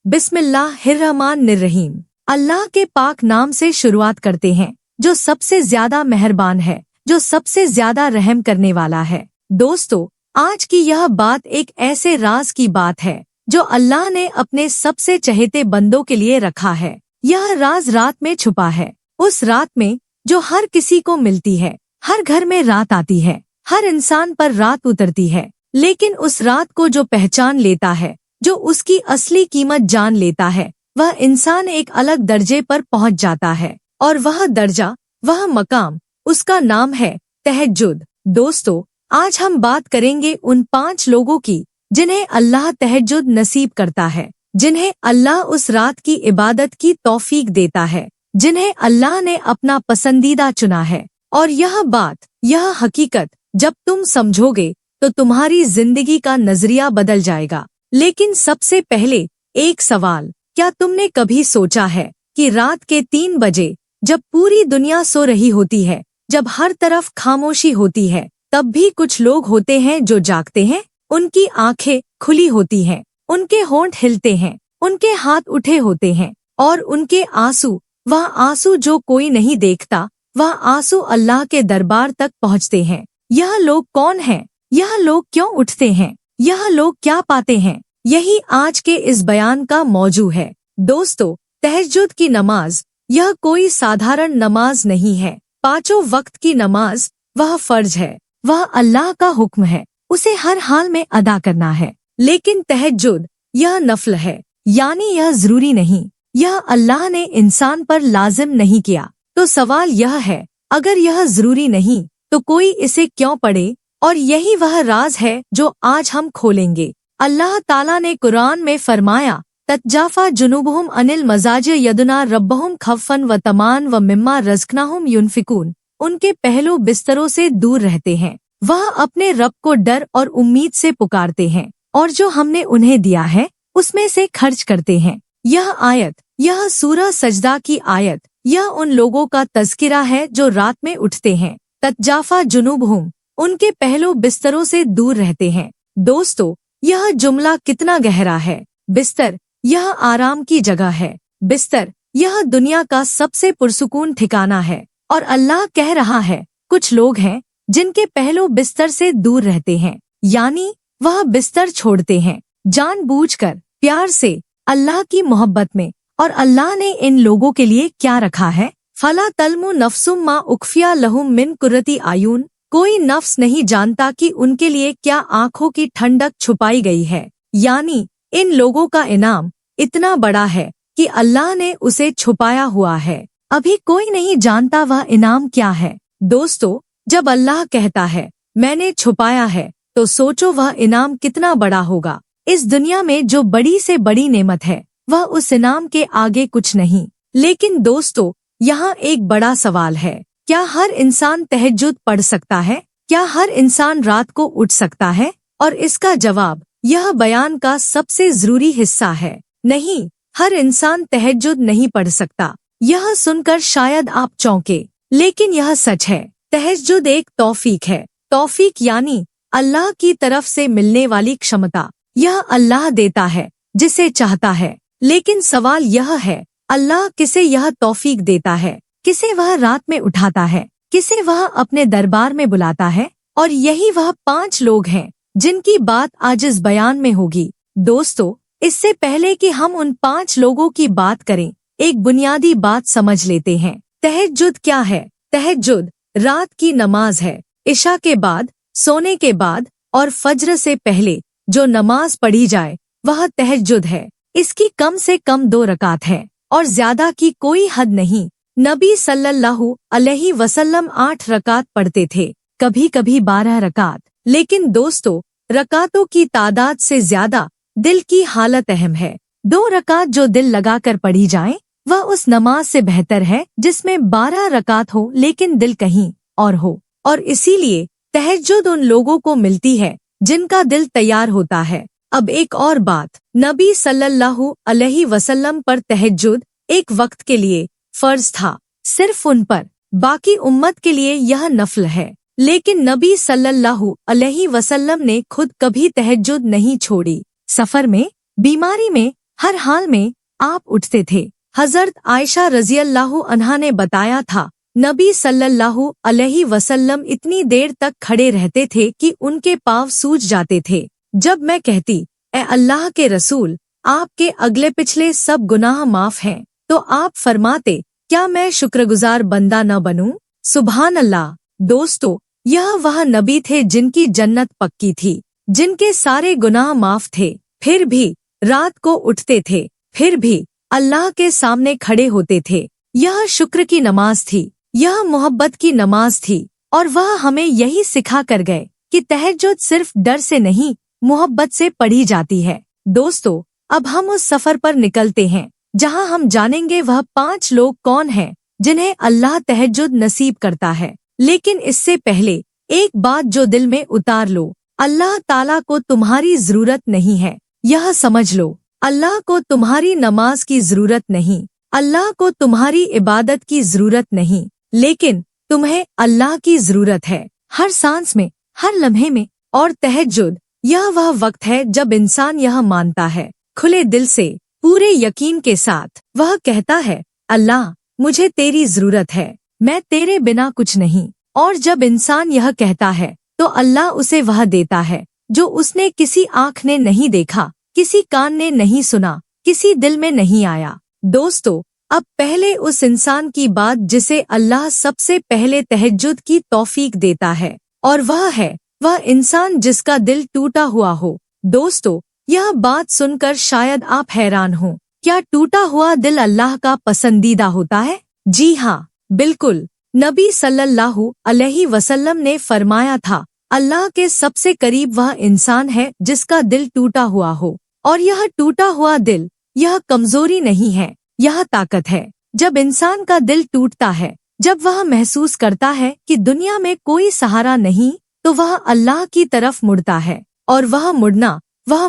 बिस्मिल्लाहिर्रहमानिर्रहीम। अल्लाह के पाक नाम से शुरुआत करते हैं, जो सबसे ज्यादा मेहरबान है, जो सबसे ज्यादा रहम करने वाला है। दोस्तों, आज की यह बात एक ऐसे राज की बात है जो अल्लाह ने अपने सबसे चहेते बंदों के लिए रखा है। यह राज रात में छुपा है, उस रात में जो हर किसी को मिलती है। हर घर में रात आती है, हर इंसान पर रात उतरती है, लेकिन उस रात को जो पहचान लेता है, जो उसकी असली कीमत जान लेता है, वह इंसान एक अलग दर्जे पर पहुंच जाता है। और वह दर्जा, वह मकाम, उसका नाम है तहज्जुद। दोस्तों, आज हम बात करेंगे उन 5 लोगों की जिन्हें अल्लाह तहज्जुद नसीब करता है, जिन्हें अल्लाह उस रात की इबादत की तौफीक देता है, जिन्हें अल्लाह ने अपना पसंदीदा चुना है। और यह बात, यह हकीकत जब तुम समझोगे तो तुम्हारी जिंदगी का नजरिया बदल जाएगा। लेकिन सबसे पहले एक सवाल, क्या तुमने कभी सोचा है कि रात के 3 बजे जब पूरी दुनिया सो रही होती है, जब हर तरफ खामोशी होती है, तब भी कुछ लोग होते हैं जो जागते हैं। उनकी आंखें खुली होती हैं, उनके होंठ हिलते हैं, उनके हाथ उठे होते हैं, और उनके आंसू, वह आंसू जो कोई नहीं देखता, वह आंसू अल्लाह के दरबार तक पहुँचते हैं। यह लोग कौन हैं? यह लोग क्यों उठते हैं? यह लोग क्या पाते हैं? यही आज के इस बयान का मौजू है। दोस्तों, तहज्जुद की नमाज, यह कोई साधारण नमाज नहीं है। 5 वक्त की नमाज, वह फर्ज है, वह अल्लाह का हुक्म है, उसे हर हाल में अदा करना है। लेकिन तहज्जुद, यह नफल है, यानी यह जरूरी नहीं, यह अल्लाह ने इंसान पर लाजिम नहीं किया। तो सवाल यह है, अगर यह जरूरी नहीं तो कोई इसे क्यों पढ़े? और यही वह राज है जो आज हम खोलेंगे। अल्लाह ताला ने कुरान में फरमाया, ततजाफा जुनूबहुम अनिल मजाजिय यदुना रब्बहुम खौफन व तमान व मिम्मा रज़क़नाहुम युनफिकून। उनके पहलू बिस्तरों से दूर रहते हैं, वह अपने रब को डर और उम्मीद से पुकारते हैं, और जो हमने उन्हें दिया है उसमें से खर्च करते हैं। यह आयत, यह सूरह सजदा की आयत, यह उन लोगों का तज़किरा है जो रात में उठते हैं। ततजाफा जुनूबहुम, उनके पहलू बिस्तरों से दूर रहते हैं। दोस्तों, यह जुमला कितना गहरा है। बिस्तर, यह आराम की जगह है। बिस्तर, यह दुनिया का सबसे पुरसुकून ठिकाना है। और अल्लाह कह रहा है, कुछ लोग हैं जिनके पहलू बिस्तर से दूर रहते हैं, यानी वह बिस्तर छोड़ते हैं जानबूझकर, प्यार से, अल्लाह की मोहब्बत में। और अल्लाह ने इन लोगों के लिए क्या रखा है? फला तलमु नफ्सुम मा उख्फिया लहुम मिन कुर्रती आयुन। कोई नफ्स नहीं जानता कि उनके लिए क्या आँखों की ठंडक छुपाई गई है। यानी इन लोगों का इनाम इतना बड़ा है कि अल्लाह ने उसे छुपाया हुआ है। अभी कोई नहीं जानता वह इनाम क्या है। दोस्तों, जब अल्लाह कहता है मैंने छुपाया है, तो सोचो वह इनाम कितना बड़ा होगा। इस दुनिया में जो बड़ी से बड़ी नेमत है, वह उस इनाम के आगे कुछ नहीं। लेकिन दोस्तों, यहाँ एक बड़ा सवाल है, क्या हर इंसान तहज्जुद पढ़ सकता है? क्या हर इंसान रात को उठ सकता है? और इसका जवाब यह बयान का सबसे जरूरी हिस्सा है। नहीं, हर इंसान तहज्जुद नहीं पढ़ सकता। यह सुनकर शायद आप चौंके, लेकिन यह सच है। तहज्जुद एक तौफीक है। तौफीक यानी अल्लाह की तरफ से मिलने वाली क्षमता। यह अल्लाह देता है जिसे चाहता है। लेकिन सवाल यह है, अल्लाह किसे यह तौफीक देता है? किसे वह रात में उठाता है? किसे वह अपने दरबार में बुलाता है? और यही वह 5 लोग हैं जिनकी बात आज इस बयान में होगी। दोस्तों, इससे पहले कि हम उन 5 लोगों की बात करें, एक बुनियादी बात समझ लेते हैं। तहज्जुद क्या है? तहज्जुद रात की नमाज है। इशा के बाद, सोने के बाद और फज्र से पहले जो नमाज पढ़ी जाए, वह तहज्जुद है। इसकी कम से कम 2 रकात है और ज्यादा की कोई हद नहीं। नबी सल्लल्लाहु अलैहि वसल्लम 8 रकात पढ़ते थे, कभी कभी 12 रकात। लेकिन दोस्तों, रकातों की तादाद से ज्यादा दिल की हालत अहम है। 2 रकात जो दिल लगाकर पढ़ी जाएं, वह उस नमाज से बेहतर है जिसमें 12 रकात हो लेकिन दिल कहीं और हो। और इसीलिए तहज्जुद उन लोगों को मिलती है जिनका दिल तैयार होता है। अब एक और बात, नबी सल्लल्लाहु अलैहि वसल्लम पर तहज्जुद एक वक्त के लिए फर्ज था, सिर्फ उन पर। बाकी उम्मत के लिए यह नफल है। लेकिन नबी सल्लल्लाहु अलैहि वसल्लम ने खुद कभी तहज्जुद नहीं छोड़ी। सफर में, बीमारी में, हर हाल में आप उठते थे। हजरत आयशा रज़ी अल्लाह अन्हा ने बताया था, नबी सल्लल्लाहु अलैहि वसल्लम इतनी देर तक खड़े रहते थे कि उनके पाँव सूज जाते थे। जब मैं कहती, ए अल्लाह के रसूल, आपके अगले पिछले सब गुनाह माफ हैं, तो आप फरमाते, क्या मैं शुक्रगुजार बंदा न बनूं? सुभान अल्लाह। दोस्तों, यह वह नबी थे जिनकी जन्नत पक्की थी, जिनके सारे गुनाह माफ थे, फिर भी रात को उठते थे, फिर भी अल्लाह के सामने खड़े होते थे। यह शुक्र की नमाज थी, यह मोहब्बत की नमाज थी, और वह हमें यही सिखा कर गए कि तहज्जुद सिर्फ डर से नहीं, मोहब्बत से पढ़ी जाती है। दोस्तों, अब हम उस सफर पर निकलते हैं जहां हम जानेंगे वह 5 लोग कौन हैं जिन्हें अल्लाह तहज्जुद नसीब करता है। लेकिन इससे पहले एक बात जो दिल में उतार लो, अल्लाह ताला को तुम्हारी जरूरत नहीं है, यह समझ लो। अल्लाह को तुम्हारी नमाज की जरूरत नहीं, अल्लाह को तुम्हारी इबादत की जरूरत नहीं, लेकिन तुम्हें अल्लाह की जरूरत है, हर सांस में, हर लम्हे में। और तहज्जुद यह वह वक्त है जब इंसान यह मानता है, खुले दिल से, पूरे यकीन के साथ, वह कहता है, अल्लाह मुझे तेरी जरूरत है, मैं तेरे बिना कुछ नहीं। और जब इंसान यह कहता है तो अल्लाह उसे वह देता है जो उसने किसी आँख ने नहीं देखा, किसी कान ने नहीं सुना, किसी दिल में नहीं आया। दोस्तों, अब पहले उस इंसान की बात जिसे अल्लाह सबसे पहले तहज्जुद की तौफीक देता है, और वह है वह इंसान जिसका दिल टूटा हुआ हो। दोस्तों, यह बात सुनकर शायद आप हैरान हो, क्या टूटा हुआ दिल अल्लाह का पसंदीदा होता है? जी हाँ, बिल्कुल। नबी सल्लल्लाहु अलैहि वसल्लम ने फरमाया था, अल्लाह के सबसे करीब वह इंसान है जिसका दिल टूटा हुआ हो। और यह टूटा हुआ दिल, यह कमजोरी नहीं है, यह ताकत है। जब इंसान का दिल टूटता है, जब वह महसूस करता है कि दुनिया में कोई सहारा नहीं, तो वह अल्लाह की तरफ मुड़ता है, और वह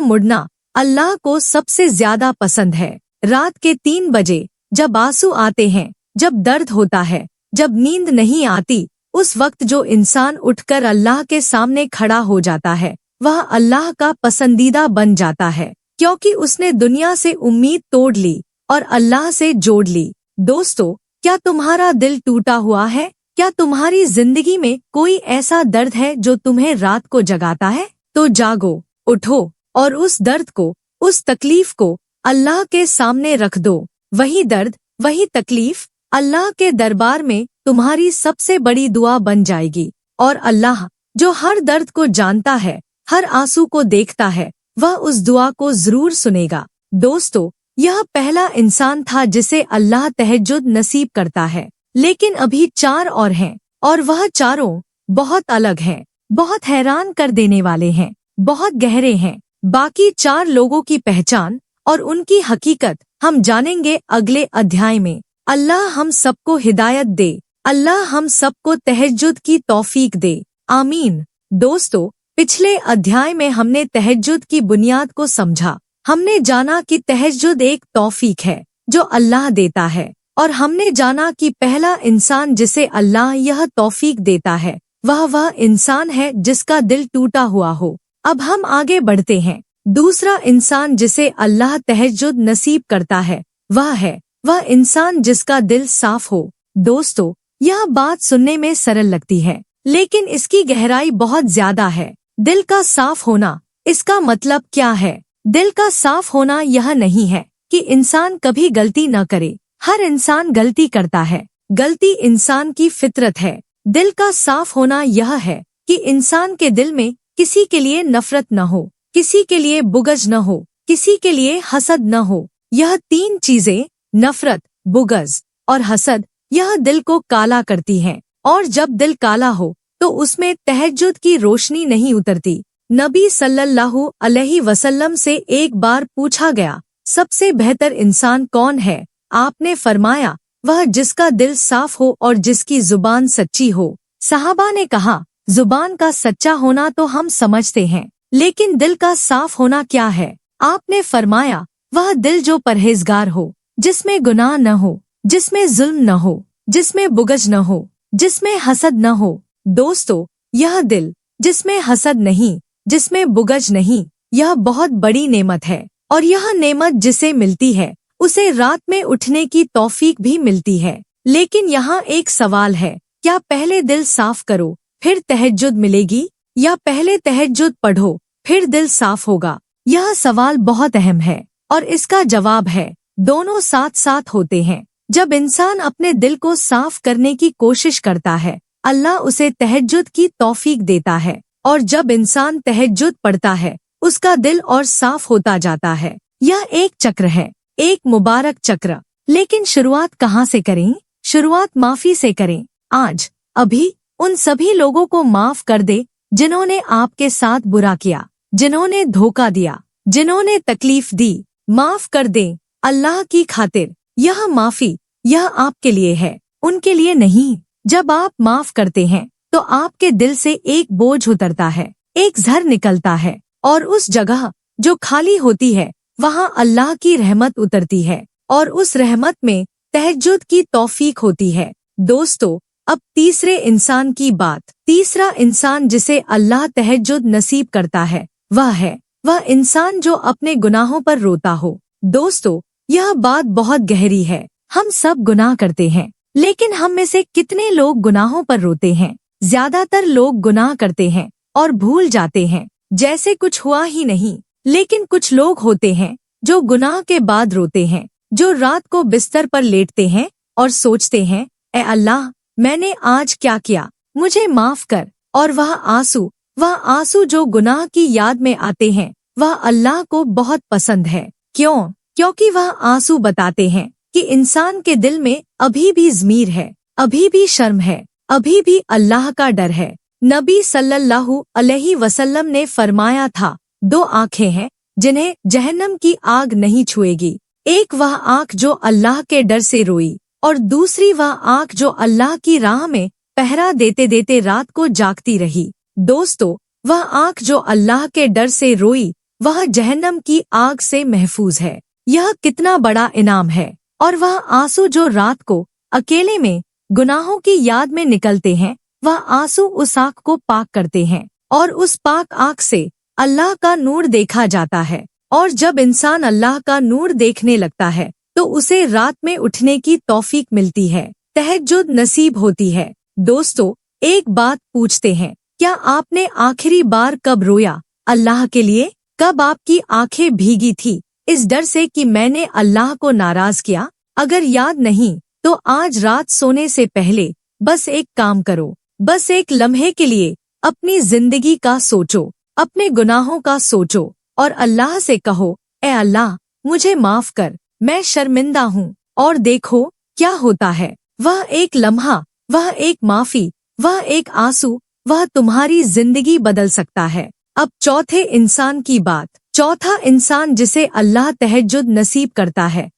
मुड़ना अल्लाह को सबसे ज्यादा पसंद है। रात के 3 बजे जब आंसू आते हैं, जब दर्द होता है, जब नींद नहीं आती, उस वक्त जो इंसान उठकर अल्लाह के सामने खड़ा हो जाता है, वह अल्लाह का पसंदीदा बन जाता है, क्योंकि उसने दुनिया से उम्मीद तोड़ ली और अल्लाह से जोड़ ली। दोस्तों, क्या तुम्हारा दिल टूटा हुआ है? क्या तुम्हारी जिंदगी में कोई ऐसा दर्द है जो तुम्हें रात को जगाता है? तो जागो, उठो, और उस दर्द को, उस तकलीफ को अल्लाह के सामने रख दो। वही दर्द, वही तकलीफ अल्लाह के दरबार में तुम्हारी सबसे बड़ी दुआ बन जाएगी। और अल्लाह, जो हर दर्द को जानता है, हर आंसू को देखता है, वह उस दुआ को जरूर सुनेगा। दोस्तों, यह पहला इंसान था जिसे अल्लाह तहज्जुद नसीब करता है, लेकिन अभी 4 और हैं, और वह चारों बहुत अलग हैं, बहुत हैरान कर देने वाले हैं, बहुत गहरे हैं। बाकी 4 लोगों की पहचान और उनकी हकीकत हम जानेंगे अगले अध्याय में। अल्लाह हम सबको हिदायत दे, अल्लाह हम सबको तहज्जुद की तौफीक दे, आमीन। दोस्तों, पिछले अध्याय में हमने तहज्जुद की बुनियाद को समझा। हमने जाना कि तहज्जुद एक तौफीक है जो अल्लाह देता है, और हमने जाना कि पहला इंसान जिसे अल्लाह यह तौफीक देता है, वह इंसान है जिसका दिल टूटा हुआ हो। अब हम आगे बढ़ते हैं। दूसरा इंसान जिसे अल्लाह तहज्जुद नसीब करता है, वह इंसान जिसका दिल साफ हो। दोस्तों, यह बात सुनने में सरल लगती है, लेकिन इसकी गहराई बहुत ज्यादा है। दिल का साफ होना, इसका मतलब क्या है? दिल का साफ होना यह नहीं है कि इंसान कभी गलती न करे। हर इंसान गलती करता है, गलती इंसान की फितरत है। दिल का साफ होना यह है कि इंसान के दिल में किसी के लिए नफरत न हो, किसी के लिए बुग़्ज़ न हो, किसी के लिए हसद न हो। यह 3 चीजें, नफरत, बुग़्ज़ और हसद, यह दिल को काला करती हैं, और जब दिल काला हो तो उसमें तहज्जुद की रोशनी नहीं उतरती। नबी सल्लल्लाहु अलैहि वसल्लम से एक बार पूछा गया, सबसे बेहतर इंसान कौन है? आपने फरमाया, वह जिसका दिल साफ हो और जिसकी जुबान सच्ची हो। सहाबा ने कहा, जुबान का सच्चा होना तो हम समझते हैं, लेकिन दिल का साफ होना क्या है? आपने फरमाया, वह दिल जो परहेजगार हो, जिसमें गुनाह न हो, जिसमें जुल्म न हो, जिसमें बुग़्ज़ न हो, जिसमें हसद न हो। दोस्तों, यह दिल जिसमें हसद नहीं, जिसमें बुग़्ज़ नहीं, यह बहुत बड़ी नेमत है, और यह नेमत जिसे मिलती है उसे रात में उठने की तौफीक भी मिलती है। लेकिन यहाँ एक सवाल है, क्या पहले दिल साफ करो फिर तहज्जुद मिलेगी, या पहले तहज्जुद पढ़ो फिर दिल साफ होगा? यह सवाल बहुत अहम है और इसका जवाब है दोनों साथ साथ होते हैं। जब इंसान अपने दिल को साफ करने की कोशिश करता है, अल्लाह उसे तहज्जुद की तौफीक देता है, और जब इंसान तहज्जुद पढ़ता है उसका दिल और साफ होता जाता है। यह एक चक्र है, एक मुबारक चक्र। लेकिन शुरुआत कहाँ से करें? शुरुआत माफी से करें। आज अभी उन सभी लोगों को माफ कर दे जिन्होंने आपके साथ बुरा किया, जिन्होंने धोखा दिया, जिन्होंने तकलीफ दी। माफ कर दें अल्लाह की खातिर। यह माफी यह आपके लिए है, उनके लिए नहीं। जब आप माफ करते हैं तो आपके दिल से एक बोझ उतरता है, एक झर निकलता है, और उस जगह जो खाली होती है वहाँ अल्लाह की रहमत उतरती है, और उस रहमत में तहज्जुद की तौफीक होती है। दोस्तों, अब तीसरे इंसान की बात। तीसरा इंसान जिसे अल्लाह तहज्जुद नसीब करता है वह इंसान जो अपने गुनाहों पर रोता हो। दोस्तों, यह बात बहुत गहरी है। हम सब गुनाह करते हैं, लेकिन हम में से कितने लोग गुनाहों पर रोते हैं? ज्यादातर लोग गुनाह करते हैं और भूल जाते हैं जैसे कुछ हुआ ही नहीं। लेकिन कुछ लोग होते हैं जो गुनाह के बाद रोते हैं, जो रात को बिस्तर पर लेटते हैं और सोचते हैं, ए अल्लाह, मैंने आज क्या किया, मुझे माफ कर। और वह आंसू जो गुनाह की याद में आते हैं वह अल्लाह को बहुत पसंद है। क्यों? क्योंकि वह आंसू बताते हैं कि इंसान के दिल में अभी भी ज़मीर है, अभी भी शर्म है, अभी भी अल्लाह का डर है। नबी सल्लल्लाहु अलैहि वसल्लम ने फरमाया था, दो आंखें हैं जिन्हें जहन्नम की आग नहीं छुएगी। एक वह आंख जो अल्लाह के डर से रोई, और दूसरी वह आंख जो अल्लाह की राह में पहरा देते देते रात को जागती रही। दोस्तों, वह आंख जो अल्लाह के डर से रोई वह जहन्नम की आग से महफूज है। यह कितना बड़ा इनाम है। और वह आंसू जो रात को अकेले में गुनाहों की याद में निकलते हैं, वह आंसू उस आँख को पाक करते हैं, और उस पाक आँख से अल्लाह का नूर देखा जाता है। और जब इंसान अल्लाह का नूर देखने लगता है तो उसे रात में उठने की तौफीक मिलती है, तहज्जुद नसीब होती है। दोस्तों, एक बात पूछते हैं, क्या आपने आखिरी बार कब रोया अल्लाह के लिए? कब आपकी आंखें भीगी थी इस डर से कि मैंने अल्लाह को नाराज किया? अगर याद नहीं तो आज रात सोने से पहले बस एक काम करो, बस एक लम्हे के लिए अपनी जिंदगी का सोचो, अपने गुनाहों का सोचो, और अल्लाह से कहो, ए अल्लाह, मुझे माफ कर, मैं शर्मिंदा हूँ। और देखो क्या होता है। वह एक लम्हा, वह एक माफी, वह एक आंसू, वह तुम्हारी जिंदगी बदल सकता है। अब चौथे इंसान की बात। चौथा इंसान जिसे अल्लाह तहज्जुद नसीब करता है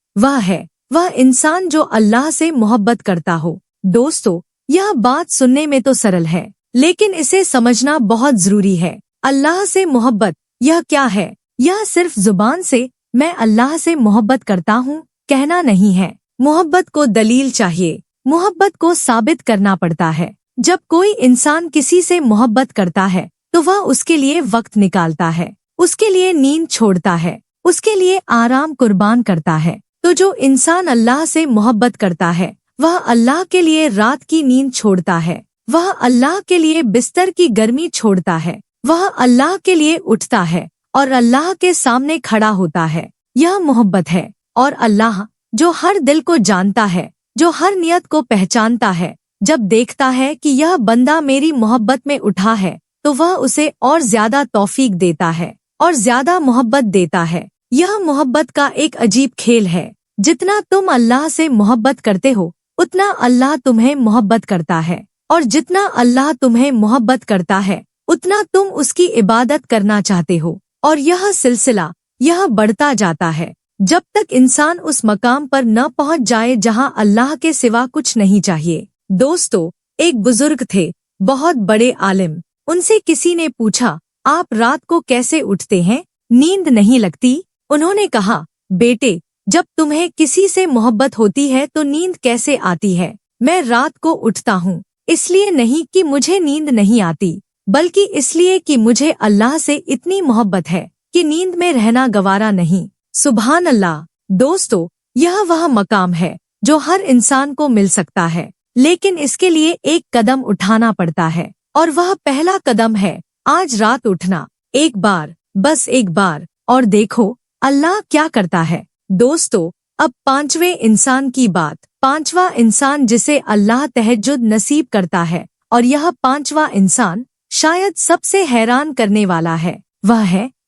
वह इंसान जो अल्लाह से मोहब्बत करता हो। दोस्तों, यह बात सुनने में तो सरल है, लेकिन इसे समझना बहुत जरूरी है। अल्लाह से मोहब्बत यह क्या है? यह सिर्फ जुबान से मैं अल्लाह से मोहब्बत करता हूँ कहना नहीं है। मोहब्बत को दलील चाहिए, मोहब्बत को साबित करना पड़ता है। जब कोई इंसान किसी से मोहब्बत करता है तो वह उसके लिए वक्त निकालता है, उसके लिए नींद छोड़ता है, उसके लिए आराम कुर्बान करता है। तो जो इंसान अल्लाह से मोहब्बत करता है वह अल्लाह के लिए रात की नींद छोड़ता है, वह अल्लाह के लिए बिस्तर की गर्मी छोड़ता है, वह अल्लाह के लिए उठता है और अल्लाह के सामने खड़ा होता है। यह मोहब्बत है। और अल्लाह जो हर दिल को जानता है, जो हर नियत को पहचानता है, जब देखता है कि यह बंदा मेरी मोहब्बत में उठा है तो वह उसे और ज्यादा तौफीक देता है और ज्यादा मोहब्बत देता है। यह मोहब्बत का एक अजीब खेल है। जितना तुम अल्लाह से मोहब्बत करते हो उतना अल्लाह तुम्हें मोहब्बत करता है, और जितना अल्लाह तुम्हें मोहब्बत करता है उतना तुम उसकी इबादत करना चाहते हो, और यह सिलसिला यह बढ़ता जाता है जब तक इंसान उस मकाम पर न पहुंच जाए जहां अल्लाह के सिवा कुछ नहीं चाहिए। दोस्तों, एक बुजुर्ग थे, बहुत बड़े आलिम। उनसे किसी ने पूछा, आप रात को कैसे उठते हैं, नींद नहीं लगती? उन्होंने कहा, बेटे, जब तुम्हें किसी से मोहब्बत होती है तो नींद कैसे आती है? मैं रात को उठता हूँ इसलिए नहीं कि मुझे नींद नहीं आती, बल्कि इसलिए कि मुझे अल्लाह से इतनी मोहब्बत है कि नींद में रहना गवारा नहीं। सुभान अल्लाह। दोस्तों, यह वह मकाम है जो हर इंसान को मिल सकता है, लेकिन इसके लिए एक कदम उठाना पड़ता है, और वह पहला कदम है आज रात उठना। एक बार, बस एक बार, और देखो अल्लाह क्या करता है। दोस्तों, अब पांचवें इंसान की बात। पांचवा इंसान जिसे अल्लाह तहज्जुद नसीब करता है, और यह पांचवा इंसान शायद सबसे हैरान करने वाला है।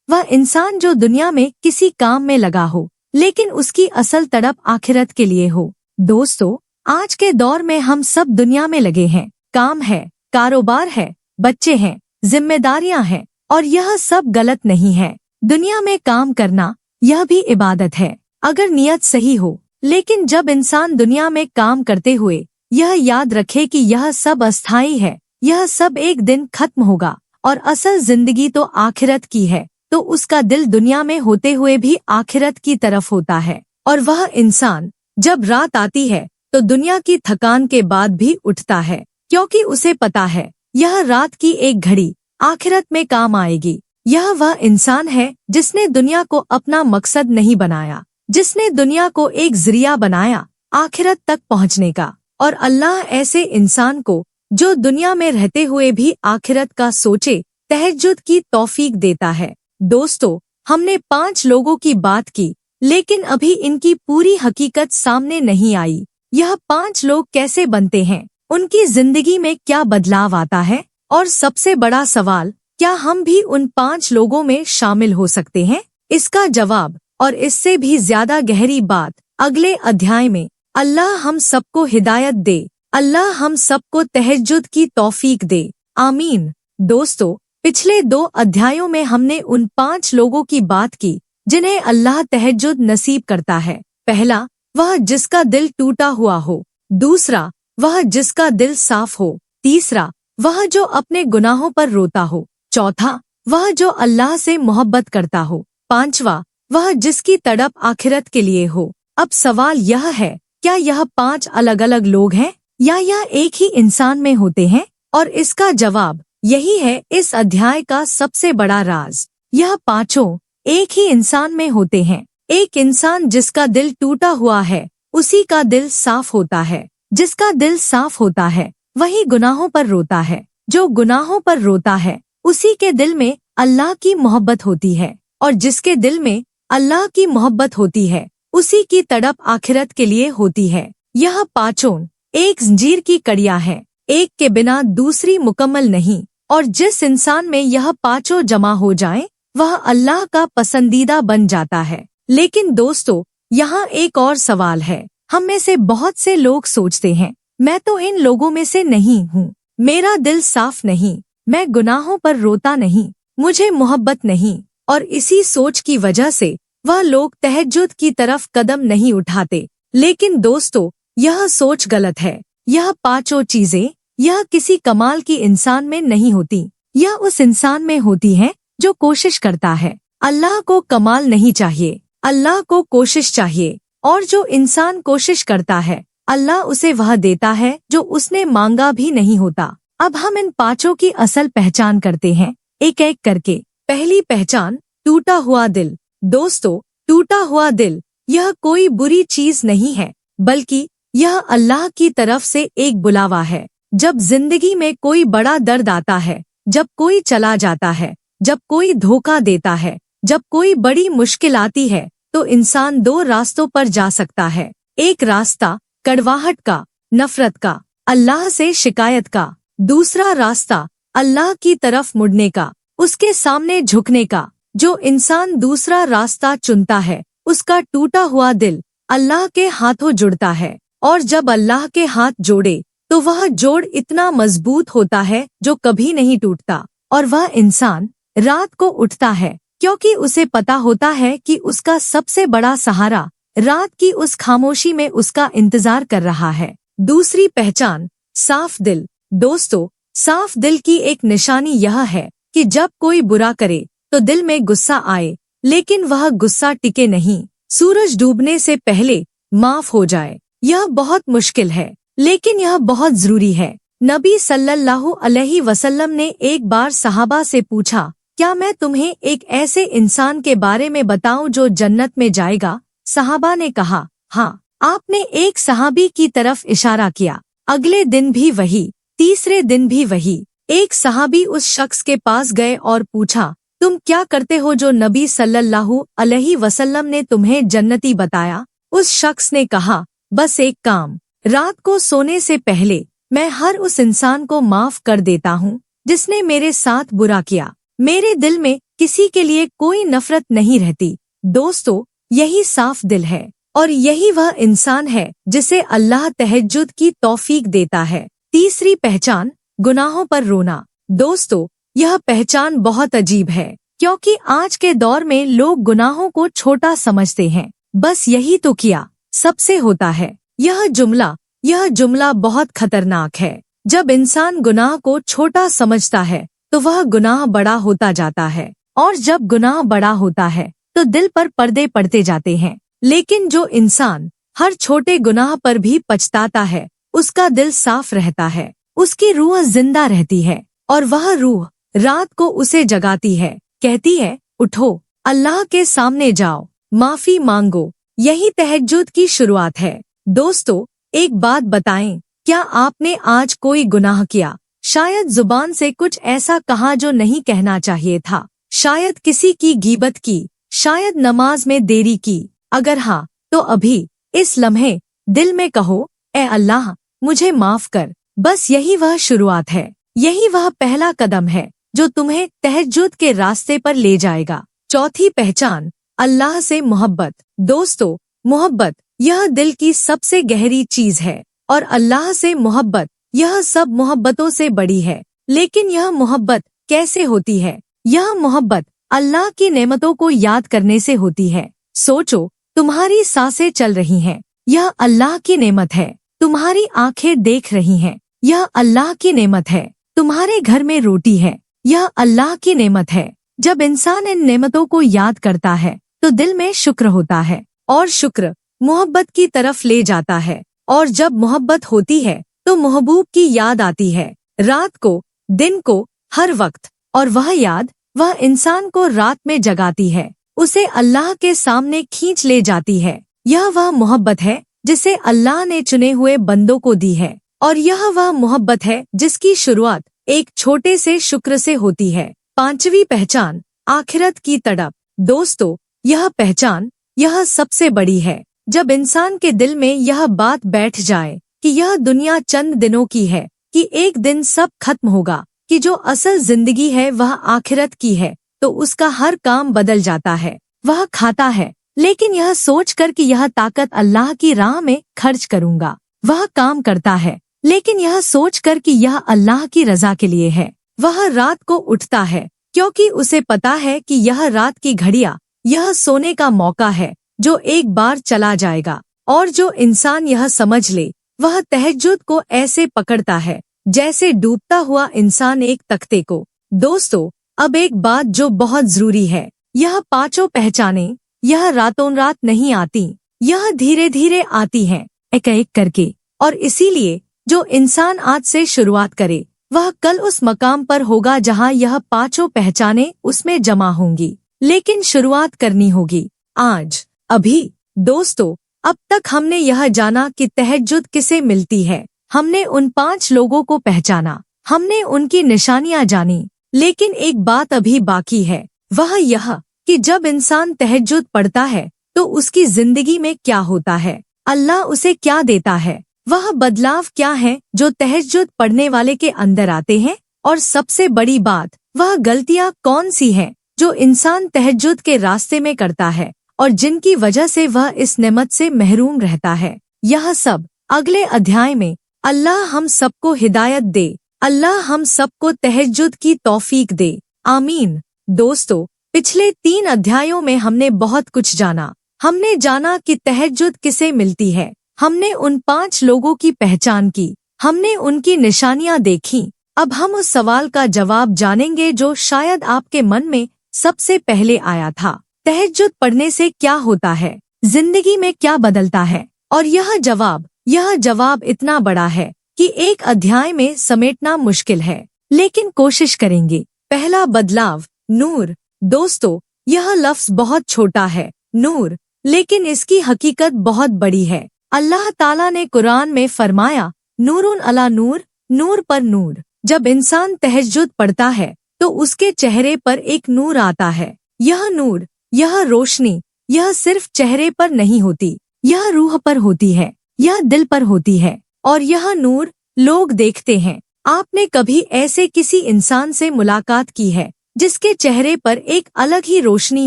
वह इंसान जो दुनिया में किसी काम में लगा हो, लेकिन उसकी असल तड़प आखिरत के लिए हो। दोस्तों, आज के दौर में हम सब दुनिया में लगे हैं। काम है, कारोबार है, बच्चे हैं, जिम्मेदारियां हैं, और यह सब गलत नहीं है। दुनिया में काम करना यह भी इबादत है, अगर नियत सही हो। लेकिन जब इंसान दुनिया में काम करते हुए यह याद रखे कि यह सब अस्थायी है, यह सब एक दिन खत्म होगा, और असल जिंदगी तो आखिरत की है, तो उसका दिल दुनिया में होते हुए भी आखिरत की तरफ होता है। और वह इंसान जब रात आती है तो दुनिया की थकान के बाद भी उठता है, क्योंकि उसे पता है यह रात की एक घड़ी आखिरत में काम आएगी। यह वह इंसान है जिसने दुनिया को अपना मकसद नहीं बनाया, जिसने दुनिया को एक जरिया बनाया आखिरत तक पहुंचने का। और अल्लाह ऐसे इंसान को जो दुनिया में रहते हुए भी आखिरत का सोचे, तहज्जुद की तौफीक देता है। दोस्तों, हमने 5 लोगों की बात की, लेकिन अभी इनकी पूरी हकीकत सामने नहीं आई। यह 5 लोग कैसे बनते हैं, उनकी जिंदगी में क्या बदलाव आता है, और सबसे बड़ा सवाल, क्या हम भी उन 5 लोगों में शामिल हो सकते हैं? इसका जवाब और इससे भी ज्यादा गहरी बात अगले अध्याय में। अल्लाह हम सबको हिदायत दे, अल्लाह हम सबको तहज्जुद की तौफीक दे, आमीन। दोस्तों, पिछले 2 अध्यायों में हमने उन 5 लोगों की बात की जिन्हें अल्लाह तहज्जुद नसीब करता है। पहला, वह जिसका दिल टूटा हुआ हो। दूसरा, वह जिसका दिल साफ हो। तीसरा, वह जो अपने गुनाहों पर रोता हो। चौथा, वह जो अल्लाह से मोहब्बत करता हो। पांचवा, वह जिसकी तड़प आखिरत के लिए हो। अब सवाल यह है, क्या यह 5 अलग अलग लोग हैं, या यह एक ही इंसान में होते हैं? और इसका जवाब यही है इस अध्याय का सबसे बड़ा राज। यह 5 एक ही इंसान में होते हैं। एक इंसान जिसका दिल टूटा हुआ है, उसी का दिल साफ होता है। जिसका दिल साफ होता है वही गुनाहों पर रोता है। जो गुनाहों पर रोता है उसी के दिल में अल्लाह की मोहब्बत होती है, और जिसके दिल में अल्लाह की मोहब्बत होती है उसी की तड़प आखिरत के लिए होती है। यह 5 एक जंजीर की कड़ियां हैं, एक के बिना दूसरी मुकम्मल नहीं। और जिस इंसान में यह 5 जमा हो जाएं, वह अल्लाह का पसंदीदा बन जाता है। लेकिन दोस्तों, यहाँ एक और सवाल है। हम में से बहुत से लोग सोचते हैं, मैं तो इन लोगों में से नहीं हूँ, मेरा दिल साफ नहीं, मैं गुनाहों पर रोता नहीं, मुझे मोहब्बत नहीं। और इसी सोच की वजह से वह लोग तहज्जुद की तरफ कदम नहीं उठाते। लेकिन दोस्तों, यह सोच गलत है। यह 5 चीजें यह किसी कमाल की इंसान में नहीं होती, यह उस इंसान में होती है जो कोशिश करता है। अल्लाह को कमाल नहीं चाहिए, अल्लाह को कोशिश चाहिए। और जो इंसान कोशिश करता है, अल्लाह उसे वह देता है जो उसने मांगा भी नहीं होता। अब हम इन 5 की असल पहचान करते हैं, एक एक करके। पहली पहचान, टूटा हुआ दिल। दोस्तों, टूटा हुआ दिल यह कोई बुरी चीज नहीं है, बल्कि यह अल्लाह की तरफ से एक बुलावा है। जब जिंदगी में कोई बड़ा दर्द आता है, जब कोई चला जाता है, जब कोई धोखा देता है, जब कोई बड़ी मुश्किल आती है, तो इंसान 2 रास्तों पर जा सकता है। एक रास्ता कड़वाहट का, नफरत का, अल्लाह से शिकायत का। दूसरा रास्ता अल्लाह की तरफ मुड़ने का, उसके सामने झुकने का। जो इंसान दूसरा रास्ता चुनता है, उसका टूटा हुआ दिल अल्लाह के हाथों जुड़ता है, और जब अल्लाह के हाथ जोड़े तो वह जोड़ इतना मजबूत होता है जो कभी नहीं टूटता। और वह इंसान रात को उठता है, क्योंकि उसे पता होता है कि उसका सबसे बड़ा सहारा रात की उस खामोशी में उसका इंतजार कर रहा है। दूसरी पहचान, साफ दिल। दोस्तों, साफ दिल की एक निशानी यह है कि जब कोई बुरा करे तो दिल में गुस्सा आए, लेकिन वह गुस्सा टिके नहीं, सूरज डूबने से पहले माफ हो जाए। यह बहुत मुश्किल है, लेकिन यह बहुत जरूरी है। नबी सल्लल्लाहु अलैहि वसल्लम ने एक बार सहाबा से पूछा, क्या मैं तुम्हें एक ऐसे इंसान के बारे में बताऊं जो जन्नत में जाएगा? सहाबा ने कहा, हाँ। आपने एक सहाबी की तरफ इशारा किया। अगले दिन भी वही, तीसरे दिन भी वही। एक सहाबी उस शख्स के पास गए और पूछा, तुम क्या करते हो जो नबी सल्लल्लाहु अलैहि वसल्लम ने तुम्हें जन्नती बताया? उस शख्स ने कहा, बस एक काम, रात को सोने से पहले मैं हर उस इंसान को माफ कर देता हूँ जिसने मेरे साथ बुरा किया। मेरे दिल में किसी के लिए कोई नफरत नहीं रहती। दोस्तों, यही साफ दिल है और यही वह इंसान है जिसे अल्लाह तहज्जुद की तौफीक देता है। तीसरी पहचान, गुनाहों पर रोना। दोस्तों, यह पहचान बहुत अजीब है क्योंकि आज के दौर में लोग गुनाहों को छोटा समझते हैं। बस यही तो किया, सबसे होता है। यह जुमला बहुत खतरनाक है। जब इंसान गुनाह को छोटा समझता है तो वह गुनाह बड़ा होता जाता है, और जब गुनाह बड़ा होता है तो दिल पर पर्दे पड़ते जाते हैं। लेकिन जो इंसान हर छोटे गुनाह पर भी पछताता है, उसका दिल साफ रहता है, उसकी रूह जिंदा रहती है और वह रूह रात को उसे जगाती है, कहती है, उठो, अल्लाह के सामने जाओ, माफी मांगो। यही तहज्जुद की शुरुआत है। दोस्तों, एक बात बताएं, क्या आपने आज कोई गुनाह किया? शायद जुबान से कुछ ऐसा कहा जो नहीं कहना चाहिए था, शायद किसी की गीबत की, शायद नमाज में देरी की। अगर हाँ, तो अभी इस लम्हे दिल में कहो, ए अल्लाह, मुझे माफ कर। बस यही वह शुरुआत है, यही वह पहला कदम है जो तुम्हें तहज्जुद के रास्ते पर ले जाएगा। चौथी पहचान, अल्लाह से मोहब्बत। दोस्तों, मोहब्बत यह दिल की सबसे गहरी चीज है और अल्लाह से मोहब्बत यह सब मोहब्बतों से बड़ी है। लेकिन यह मोहब्बत कैसे होती है? यह मोहब्बत अल्लाह की नेमतों को याद करने से होती है। सोचो, तुम्हारी सांसें चल रही हैं, यह अल्लाह की नेमत है। तुम्हारी आंखें देख रही हैं, यह अल्लाह की नेमत है। तुम्हारे घर में रोटी है, यह अल्लाह की नेमत है। जब इंसान इन नेमतों को याद करता है तो दिल में शुक्र होता है, और शुक्र मोहब्बत की तरफ ले जाता है, और जब मोहब्बत होती है तो महबूब की याद आती है, रात को, दिन को, हर वक्त। और वह याद वह इंसान को रात में जगाती है, उसे अल्लाह के सामने खींच ले जाती है। यह वह मोहब्बत है जिसे अल्लाह ने चुने हुए बंदों को दी है, और यह वह मोहब्बत है जिसकी शुरुआत एक छोटे से शुक्र से होती है। पांचवी पहचान, आखिरत की तड़प। दोस्तों, यह पहचान यह सबसे बड़ी है। जब इंसान के दिल में यह बात बैठ जाए कि यह दुनिया चंद दिनों की है, कि एक दिन सब खत्म होगा, कि जो असल जिंदगी है वह आखिरत की है, तो उसका हर काम बदल जाता है। वह खाता है लेकिन यह सोचकर कि यह ताकत अल्लाह की राह में खर्च करूंगा। वह काम करता है लेकिन यह सोचकर कि यह अल्लाह की रजा के लिए है। वह रात को उठता है क्योंकि उसे पता है कि यह रात की घड़ियां, यह सोने का मौका है जो एक बार चला जाएगा। और जो इंसान यह समझ ले, वह तहज्जुद को ऐसे पकड़ता है जैसे डूबता हुआ इंसान एक तख्ते को। दोस्तों, अब एक बात जो बहुत जरूरी है, यह पांचों पहचानें यह रातों रात नहीं आती, यह धीरे धीरे आती हैं, एक एक करके। और इसीलिए जो इंसान आज से शुरुआत करे वह कल उस मकाम पर होगा जहां यह पांचों पहचानें उसमें जमा होंगी। लेकिन शुरुआत करनी होगी आज, अभी। दोस्तों, अब तक हमने यह जाना कि तहज्जुद किसे मिलती है। हमने उन 5 लोगों को पहचाना, हमने उनकी निशानियां जानी। लेकिन एक बात अभी बाकी है, वह यह कि जब इंसान तहज्जुद पढ़ता है तो उसकी जिंदगी में क्या होता है, अल्लाह उसे क्या देता है, वह बदलाव क्या है जो तहज्जुद पढ़ने वाले के अंदर आते हैं। और सबसे बड़ी बात, वह गलतियां कौन सी हैं जो इंसान तहज्जुद के रास्ते में करता है और जिनकी वजह से वह इस नेमत से महरूम रहता है। यह सब अगले अध्याय में। अल्लाह हम सबको हिदायत दे, अल्लाह हम सबको तहज्जुद की तौफीक दे, आमीन। दोस्तों, पिछले 3 अध्यायों में हमने बहुत कुछ जाना। हमने जाना कि तहज्जुद किसे मिलती है, हमने उन 5 लोगों की पहचान की, हमने उनकी निशानियां देखी। अब हम उस सवाल का जवाब जानेंगे जो शायद आपके मन में सबसे पहले आया था, तहज्जुद पढ़ने से क्या होता है, जिंदगी में क्या बदलता है। और यह जवाब इतना बड़ा है कि एक अध्याय में समेटना मुश्किल है, लेकिन कोशिश करेंगे। पहला बदलाव, नूर। दोस्तों, यह लफ्ज बहुत छोटा है, नूर, लेकिन इसकी हकीकत बहुत बड़ी है। अल्लाह ताला ने कुरान में फरमाया, नूरुन अला नूर, नूर पर नूर। जब इंसान तहज्जुद पढ़ता है तो उसके चेहरे पर एक नूर आता है। यह नूर, यह रोशनी, यह सिर्फ चेहरे पर नहीं होती, यह रूह पर होती है, यह दिल पर होती है, और यह नूर लोग देखते हैं। आपने कभी ऐसे किसी इंसान से मुलाकात की है जिसके चेहरे पर एक अलग ही रोशनी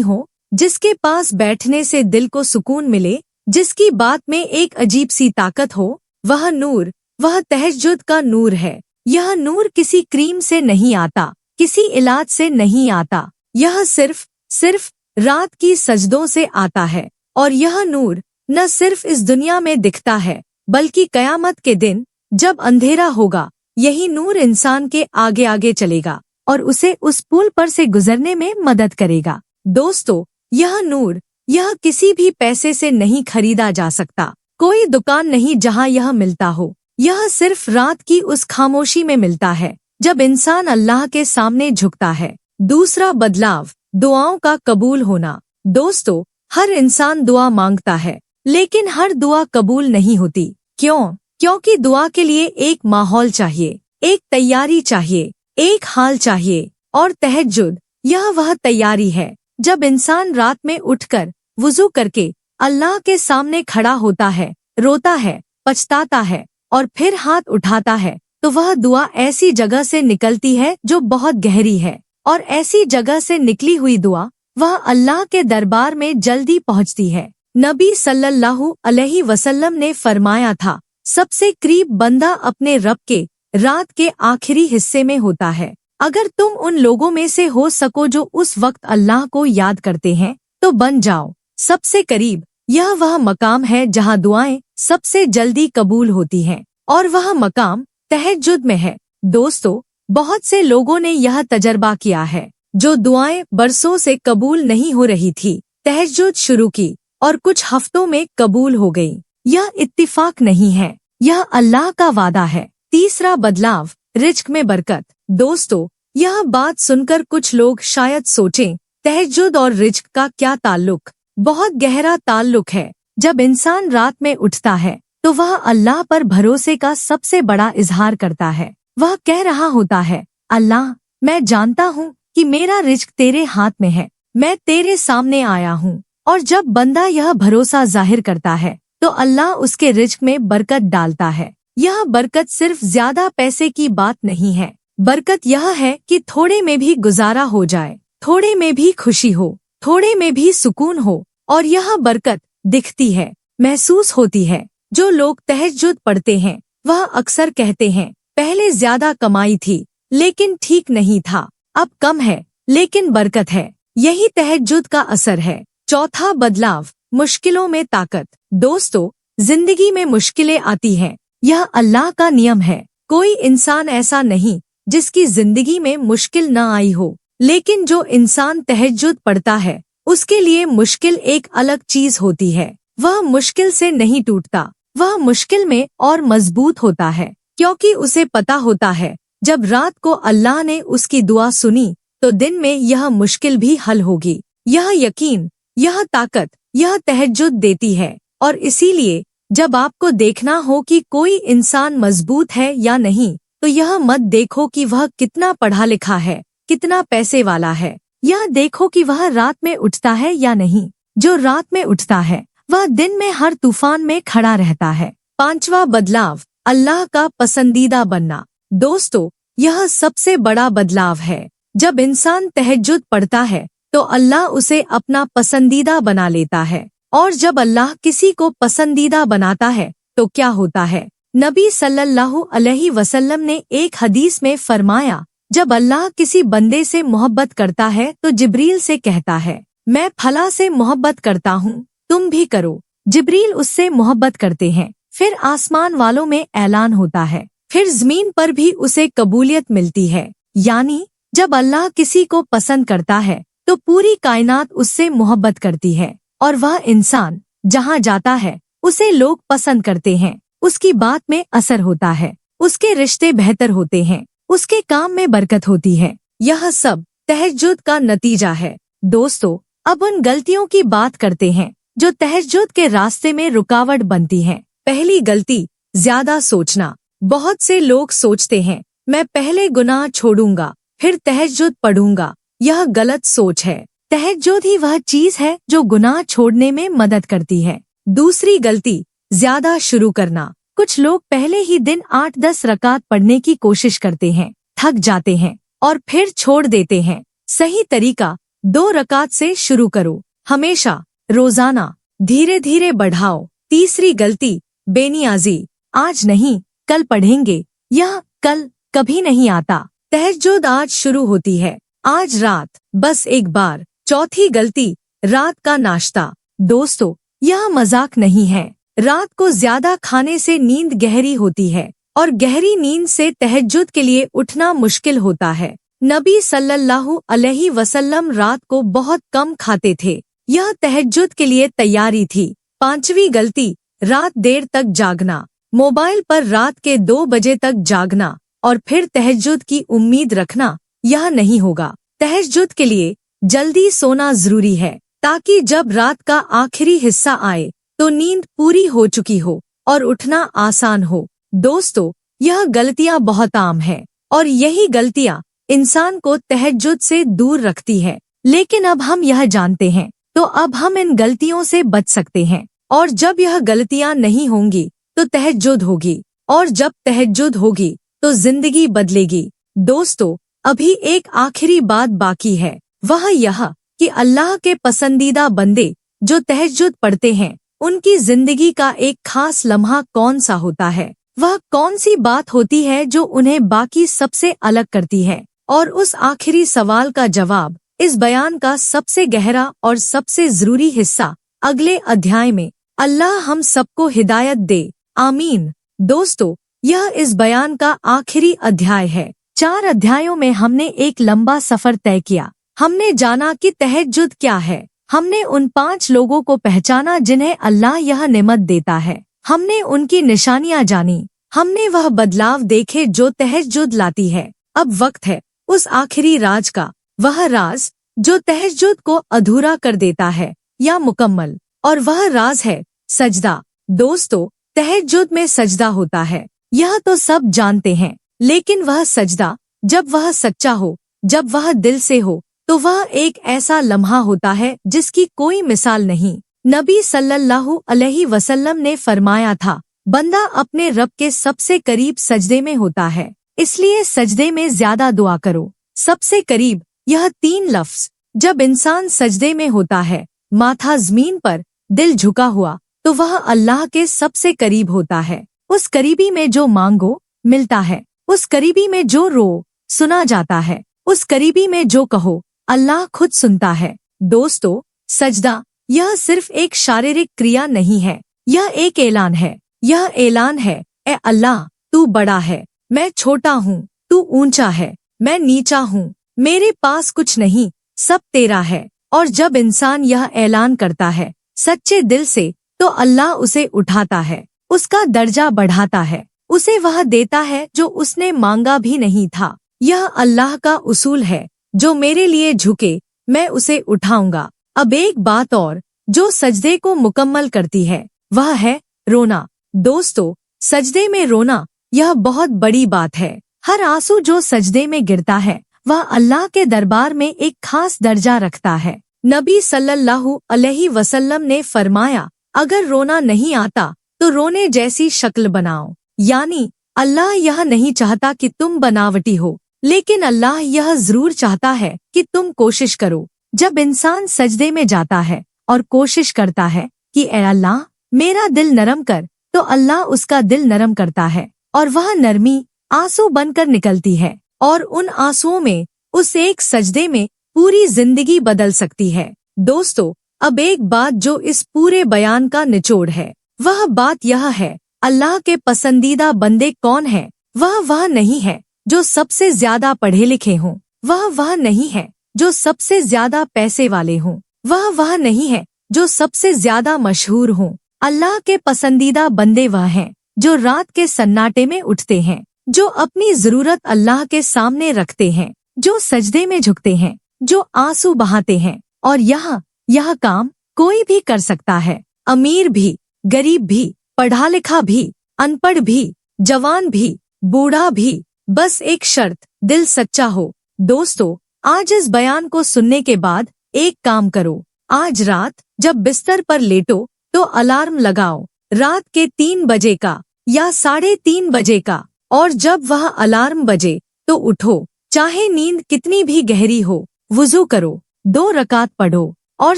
हो, जिसके पास बैठने से दिल को सुकून मिले, जिसकी बात में एक अजीब सी ताकत हो? वह नूर, वह तहज्जुद का नूर है। यह नूर किसी क्रीम से नहीं आता, किसी इलाज से नहीं आता, यह सिर्फ रात की सजदों से आता है। और यह नूर न सिर्फ इस दुनिया में दिखता है, बल्कि कयामत के दिन जब अंधेरा होगा, यही नूर इंसान के आगे आगे चलेगा और उसे उस पुल पर से गुजरने में मदद करेगा। दोस्तों, यह नूर, यह किसी भी पैसे से नहीं खरीदा जा सकता। कोई दुकान नहीं जहां यह मिलता हो। यह सिर्फ रात की उस खामोशी में मिलता है जब इंसान अल्लाह के सामने झुकता है। दूसरा बदलाव, दुआओं का कबूल होना। दोस्तों, हर इंसान दुआ मांगता है, लेकिन हर दुआ कबूल नहीं होती। क्यों? क्योंकि दुआ के लिए एक माहौल चाहिए, एक तैयारी चाहिए, एक हाल चाहिए। और तहज्जुद, यह वह तैयारी है जब इंसान रात में उठकर वुजू करके अल्लाह के सामने खड़ा होता है, रोता है, पछताता है और फिर हाथ उठाता है, तो वह दुआ ऐसी जगह से निकलती है जो बहुत गहरी है। और ऐसी जगह से निकली हुई दुआ वह अल्लाह के दरबार में जल्दी पहुंचती है। नबी सल्लल्लाहु अलैहि वसल्लम ने फरमाया था, सबसे करीब बंदा अपने रब के रात के आखिरी हिस्से में होता है। अगर तुम उन लोगों में से हो सको जो उस वक्त अल्लाह को याद करते हैं, तो बन जाओ सबसे करीब। यह वह मकाम है जहां दुआएं सबसे जल्दी कबूल होती हैं, और वह मकाम तहज्जुद में है। दोस्तों, बहुत से लोगों ने यह तजर्बा किया है, जो दुआएं बरसों से कबूल नहीं हो रही थी, तहज्जुद शुरू की और कुछ हफ्तों में कबूल हो गई। यह इत्तिफाक नहीं है, यह अल्लाह का वादा है। तीसरा बदलाव, रिज्क में बरकत। दोस्तों, यह बात सुनकर कुछ लोग शायद सोचें, तहज्जुद और रिज्क का क्या ताल्लुक? बहुत गहरा ताल्लुक है। जब इंसान रात में उठता है तो वह अल्लाह पर भरोसे का सबसे बड़ा इजहार करता है। वह कह रहा होता है, अल्लाह, मैं जानता हूँ कि मेरा रिज्क तेरे हाथ में है, मैं तेरे सामने आया हूँ। और जब बंदा यह भरोसा जाहिर करता है तो अल्लाह उसके रिज्क में बरकत डालता है। यह बरकत सिर्फ ज्यादा पैसे की बात नहीं है। बरकत यह है कि थोड़े में भी गुजारा हो जाए, थोड़े में भी खुशी हो, थोड़े में भी सुकून हो। और यह बरकत दिखती है, महसूस होती है। जो लोग तहज्जुद पढ़ते हैं वह अक्सर कहते हैं, पहले ज्यादा कमाई थी लेकिन ठीक नहीं था, अब कम है लेकिन बरकत है। यही तहज्जुद का असर है। चौथा बदलाव, मुश्किलों में ताकत। दोस्तों, जिंदगी में मुश्किलें आती हैं, यह अल्लाह का नियम है। कोई इंसान ऐसा नहीं जिसकी जिंदगी में मुश्किल न आई हो, लेकिन जो इंसान तहज्जुद पढ़ता है उसके लिए मुश्किल एक अलग चीज होती है। वह मुश्किल से नहीं टूटता, वह मुश्किल में और मजबूत होता है, क्योंकि उसे पता होता है जब रात को अल्लाह ने उसकी दुआ सुनी तो दिन में यह मुश्किल भी हल होगी। यह यकीन, यह ताकत, यह तहज्जुद देती है। और इसीलिए जब आपको देखना हो कि कोई इंसान मजबूत है या नहीं, तो यह मत देखो कि वह कितना पढ़ा लिखा है, कितना पैसे वाला है। यह देखो कि वह रात में उठता है या नहीं। जो रात में उठता है वह दिन में हर तूफान में खड़ा रहता है। पांचवा बदलाव, अल्लाह का पसंदीदा बनना। दोस्तों, यह सबसे बड़ा बदलाव है। जब इंसान तहज्जुद पढ़ता है तो अल्लाह उसे अपना पसंदीदा बना लेता है। और जब अल्लाह किसी को पसंदीदा बनाता है तो क्या होता है? नबी सल्लल्लाहु अलैहि वसल्लम ने एक हदीस में फरमाया, जब अल्लाह किसी बंदे से मोहब्बत करता है तो जिब्रील से कहता है, मैं फला से मोहब्बत करता हूँ, तुम भी करो। जिब्रील उससे मोहब्बत करते हैं। फिर आसमान वालों में ऐलान होता है, फिर जमीन पर भी उसे कबूलियत मिलती है। यानी जब अल्लाह किसी को पसंद करता है तो पूरी कायनात उससे मोहब्बत करती है, और वह इंसान जहाँ जाता है उसे लोग पसंद करते हैं। उसकी बात में असर होता है, उसके रिश्ते बेहतर होते हैं, उसके काम में बरकत होती है। यह सब तहज्जुद का नतीजा है। दोस्तों, अब उन गलतियों की बात करते हैं जो तहज्जुद के रास्ते में रुकावट बनती हैं। पहली गलती, ज्यादा सोचना। बहुत से लोग सोचते हैं, मैं पहले गुनाह छोड़ूंगा फिर तहज्जुद पढ़ूंगा। यह गलत सोच है। तहज्जुद ही वह चीज है जो गुनाह छोड़ने में मदद करती है। दूसरी गलती, ज्यादा शुरू करना। कुछ लोग पहले ही दिन 8-10 रकात पढ़ने की कोशिश करते हैं, थक जाते हैं और फिर छोड़ देते हैं। सही तरीका 2 रकात से शुरू करो, हमेशा, रोजाना, धीरे धीरे बढ़ाओ। तीसरी गलती, बेनियाजी। आज नहीं, कल पढ़ेंगे। यह कल कभी नहीं आता। तहज्जुद आज शुरू होती है, आज रात, बस एक बार। चौथी गलती, रात का नाश्ता। दोस्तों, यह मजाक नहीं है। रात को ज्यादा खाने से नींद गहरी होती है और गहरी नींद से तहज्जुद के लिए उठना मुश्किल होता है। नबी सल्लल्लाहु अलैहि वसल्लम रात को बहुत कम खाते थे। यह तहज्जुद के लिए तैयारी थी। पांचवी गलती, रात देर तक जागना। मोबाइल पर रात के 2 बजे तक जागना और फिर तहज्जुद की उम्मीद रखना, यह नहीं होगा। तहज्जुद के लिए जल्दी सोना जरूरी है ताकि जब रात का आखिरी हिस्सा आए तो नींद पूरी हो चुकी हो और उठना आसान हो। दोस्तों, यह गलतियां बहुत आम है और यही गलतियां इंसान को तहज्जुद से दूर रखती है। लेकिन अब हम यह जानते हैं तो अब हम इन गलतियों से बच सकते हैं। और जब यह गलतियां नहीं होंगी तो तहज्जुद होगी, और जब तहज्जुद होगी तो जिंदगी बदलेगी। दोस्तों, अभी एक आखिरी बात बाकी है, वह यह कि अल्लाह के पसंदीदा बंदे जो तहज्जुद पढ़ते हैं उनकी जिंदगी का एक खास लम्हा कौन सा होता है, वह कौन सी बात होती है जो उन्हें बाकी सबसे अलग करती है। और उस आखिरी सवाल का जवाब इस बयान का सबसे गहरा और सबसे जरूरी हिस्सा अगले अध्याय में। अल्लाह हम सबको हिदायत दे, आमीन। दोस्तों, यह इस बयान का आखिरी अध्याय है। 4 अध्यायों में हमने एक लंबा सफर तय किया। हमने जाना कि तहज्जुद क्या है, हमने उन 5 लोगों को पहचाना जिन्हें अल्लाह यह नेमत देता है, हमने उनकी निशानियां जानी, हमने वह बदलाव देखे जो तहज्जुद लाती है। अब वक्त है उस आखिरी राज का, वह राज जो तहज्जुद को अधूरा कर देता है या मुकम्मल, और वह राज है सजदा। दोस्तों, तहज्जुद में सजदा होता है, यह तो सब जानते हैं, लेकिन वह सजदा जब वह सच्चा हो, जब वह दिल से हो, तो वह एक ऐसा लम्हा होता है जिसकी कोई मिसाल नहीं। नबी सल्लल्लाहु अलैहि वसल्लम ने फरमाया था, बंदा अपने रब के सबसे करीब सजदे में होता है, इसलिए सजदे में ज्यादा दुआ करो। सबसे करीब, यह 3 लफ्ज। जब इंसान सजदे में होता है, माथा जमीन पर, दिल झुका हुआ, तो वह अल्लाह के सबसे करीब होता है। उस करीबी में जो मांगो मिलता है, उस करीबी में जो रो सुना जाता है, उस करीबी में जो कहो अल्लाह खुद सुनता है। दोस्तों, सजदा यह सिर्फ एक शारीरिक क्रिया नहीं है, यह एक ऐलान है। यह ऐलान है, ए अल्लाह, तू बड़ा है, मैं छोटा हूँ, तू ऊंचा है, मैं नीचा हूँ, मेरे पास कुछ नहीं, सब तेरा है। और जब इंसान यह ऐलान करता है सच्चे दिल से, तो अल्लाह उसे उठाता है, उसका दर्जा बढ़ाता है, उसे वह देता है जो उसने मांगा भी नहीं था। यह अल्लाह का उसूल है, जो मेरे लिए झुके मैं उसे उठाऊंगा। अब एक बात और जो सजदे को मुकम्मल करती है, वह है रोना। दोस्तों, सजदे में रोना यह बहुत बड़ी बात है। हर आंसू जो सजदे में गिरता है वह अल्लाह के दरबार में एक खास दर्जा रखता है। नबी सल्लल्लाहु अलैहि वसल्लम ने फरमाया, अगर रोना नहीं आता तो रोने जैसी शक्ल बनाओ। यानी अल्लाह यह नहीं चाहता कि तुम बनावटी हो, लेकिन अल्लाह यह जरूर चाहता है कि तुम कोशिश करो। जब इंसान सजदे में जाता है और कोशिश करता है कि ए अल्लाह मेरा दिल नरम कर, तो अल्लाह उसका दिल नरम करता है और वह नरमी आंसू बनकर निकलती है, और उन आंसुओं में उस एक सजदे में पूरी जिंदगी बदल सकती है। दोस्तों, अब एक बात जो इस पूरे बयान का निचोड़ है, वह बात यह है, अल्लाह के पसंदीदा बंदे कौन हैं? वह नहीं है जो सबसे ज्यादा पढ़े लिखे हों, वह नहीं है जो सबसे ज्यादा पैसे वाले हों, वह नहीं है जो सबसे ज्यादा मशहूर हों। अल्लाह के पसंदीदा बंदे वह हैं जो रात के सन्नाटे में उठते हैं, जो अपनी जरूरत अल्लाह के सामने रखते हैं, जो सजदे में झुकते हैं, जो आंसू बहाते हैं। और यह काम कोई भी कर सकता है, अमीर भी, गरीब भी, पढ़ा लिखा भी, अनपढ़ भी, जवान भी, बूढ़ा भी, बस एक शर्त, दिल सच्चा हो। दोस्तों, आज इस बयान को सुनने के बाद एक काम करो। आज रात जब बिस्तर पर लेटो तो अलार्म लगाओ, रात के 3 बजे का या 3:30 बजे का, और जब वह अलार्म बजे तो उठो, चाहे नींद कितनी भी गहरी हो। वुजू करो, 2 रकात पढ़ो और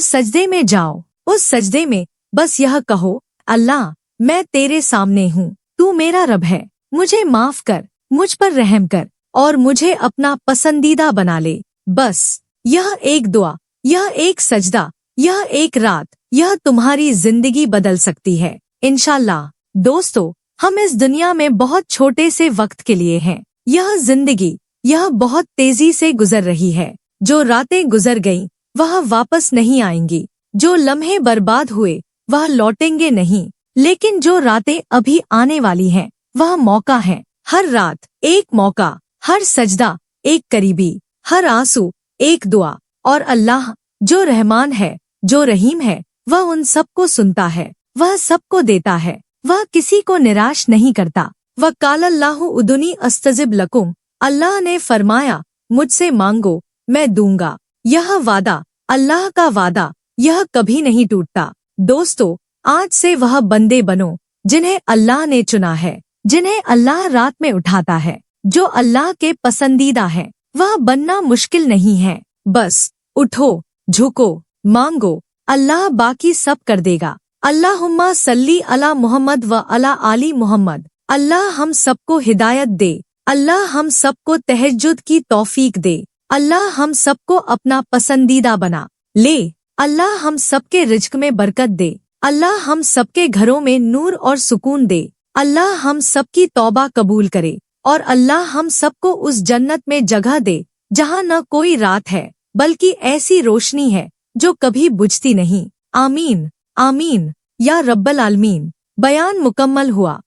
सजदे में जाओ। उस सजदे में बस यह कहो, अल्लाह, मैं तेरे सामने हूँ, तू मेरा रब है, मुझे माफ कर, मुझ पर रहम कर और मुझे अपना पसंदीदा बना ले। बस यह एक दुआ, यह एक सजदा, यह एक रात, यह तुम्हारी जिंदगी बदल सकती है इंशाल्लाह। दोस्तों, हम इस दुनिया में बहुत छोटे से वक्त के लिए हैं। यह जिंदगी, यह बहुत तेजी से गुजर रही है। जो रातें गुजर गईं, वह वापस नहीं आएंगी। जो लम्हे बर्बाद हुए, वह लौटेंगे नहीं। लेकिन जो रातें अभी आने वाली हैं, वह मौका है। हर रात एक मौका, हर सजदा एक करीबी, हर आंसू एक दुआ। और अल्लाह जो रहमान है, जो रहीम है, वह उन सबको सुनता है, वह सबको देता है, वह किसी को निराश नहीं करता। वक़ालल्लाहु उदुनी अस्तजिब लकुम, अल्लाह ने फरमाया, मुझसे मांगो, मैं दूंगा। यह वादा, अल्लाह का वादा, यह कभी नहीं टूटता। दोस्तों, आज से वह बंदे बनो जिन्हें अल्लाह ने चुना है, जिन्हें अल्लाह रात में उठाता है, जो अल्लाह के पसंदीदा है। वह बनना मुश्किल नहीं है, बस उठो, झुको, मांगो, अल्लाह बाकी सब कर देगा। अल्लाहुम्मा सल्ली अला मुहम्मद व अला आली मुहम्मद। अल्लाह हम सबको हिदायत दे, अल्लाह हम सबको तहज्जुद की तौफीक दे, अल्लाह हम सबको अपना पसंदीदा बना ले, अल्लाह हम सबके रिज्क में बरकत दे, अल्लाह हम सबके घरों में नूर और सुकून दे, अल्लाह हम सबकी तौबा कबूल करे और अल्लाह हम सबको उस जन्नत में जगह दे जहाँ न कोई रात है बल्कि ऐसी रोशनी है जो कभी बुझती नहीं। आमीन आमीन या रब्बल आलमीन। बयान मुकम्मल हुआ।